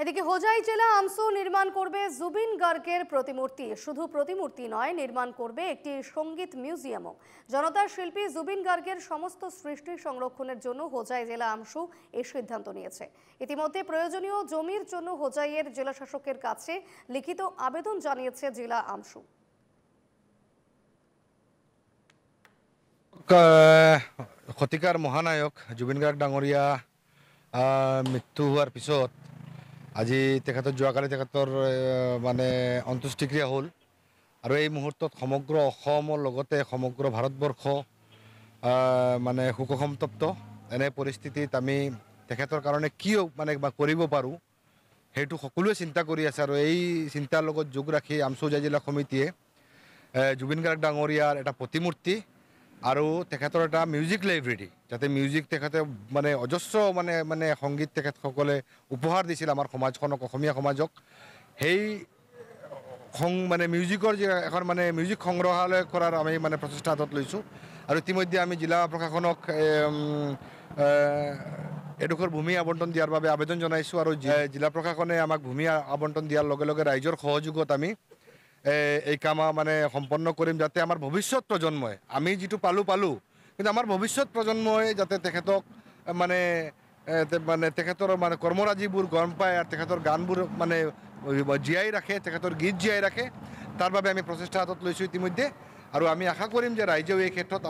এদিকে হোজাই জেলা আমসু নির্মাণ করবে জুবিন গার্গের প্রতিমূর্তি। শুধু প্রতিমূর্তি নয়, নির্মাণ করবে একটি সঙ্গীত মিউজিয়ামও। জনতার শিল্পী জুবিন গার্গের সমস্ত সৃষ্টি সংরক্ষণের জন্য হোজাই জেলা আমসু এই সিদ্ধান্ত নিয়েছে। ইতিমধ্যে প্রয়োজনীয় জমির জন্য হোজাইয়ের জেলা শাসকের কাছে লিখিত আবেদন জানিয়েছে জেলা আমসু। শতিকাৰ মহানায়ক জুবিন গাৰ্গ ডাঙৰীয়া মৃত্যু হোৱাৰ পিছত আজি তেখেতৰ যোৱাকালি তেখেতৰ মানে অন্ত্যেষ্টিক্ৰিয়া হ'ল আৰু এই মুহূৰ্তত সমগ্ৰ অসমৰ লগতে সমগ্ৰ ভাৰতবৰ্ষ মানে শোকসন্তপ্ত। এনে পৰিস্থিতিত আমি তেখেতৰ কাৰণে কি মানে কৰিব পাৰোঁ সেইটো সকলোৱে চিন্তা কৰি আছে আৰু এই চিন্তাৰ লগত যোগ ৰাখি আমছু হোজাই জিলা সমিতিয়ে জুবিন গাৰ্গ ডাঙৰীয়াৰ এটা প্ৰতিমূৰ্তি আৰু তেখেতৰ এটা মিউজিক লাইব্ৰেৰী, যাতে মিউজিক তেখেতে মানে অজস্ৰ মানে সংগীত তেখেতসকলে উপহাৰ দিছিল আমাৰ সমাজখনক, অসমীয়া সমাজক। সেই মানে মিউজিকৰ যে এখন মানে মিউজিক সংগ্ৰহালয় কৰাৰ আমি মানে প্ৰচেষ্টা হাতত লৈছোঁ আৰু ইতিমধ্যে আমি জিলা প্ৰশাসনক এডোখৰ ভূমি আবণ্টন দিয়াৰ বাবে আবেদন জনাইছোঁ আৰু জিলা প্ৰশাসনে আমাক ভূমি আবণ্টন দিয়াৰ লগে লগে ৰাইজৰ সহযোগত আমি এই কাম মানে সম্পন্ন কৰিম, যাতে আমাৰ ভৱিষ্যত প্ৰজন্মই, আমি যিটো পালোঁ কিন্তু আমাৰ ভৱিষ্যত প্ৰজন্মই যাতে তেখেতক মানে তেখেতৰ মানে কৰ্মৰাজিবোৰ গম পায় আৰু তেখেতৰ গানবোৰ মানে জীয়াই ৰাখে, তেখেতৰ গীত জীয়াই ৰাখে, তাৰ বাবে আমি প্ৰচেষ্টা হাতত লৈছোঁ ইতিমধ্যে। আৰু আমি আশা কৰিম যে ৰাইজেও এই ক্ষেত্ৰত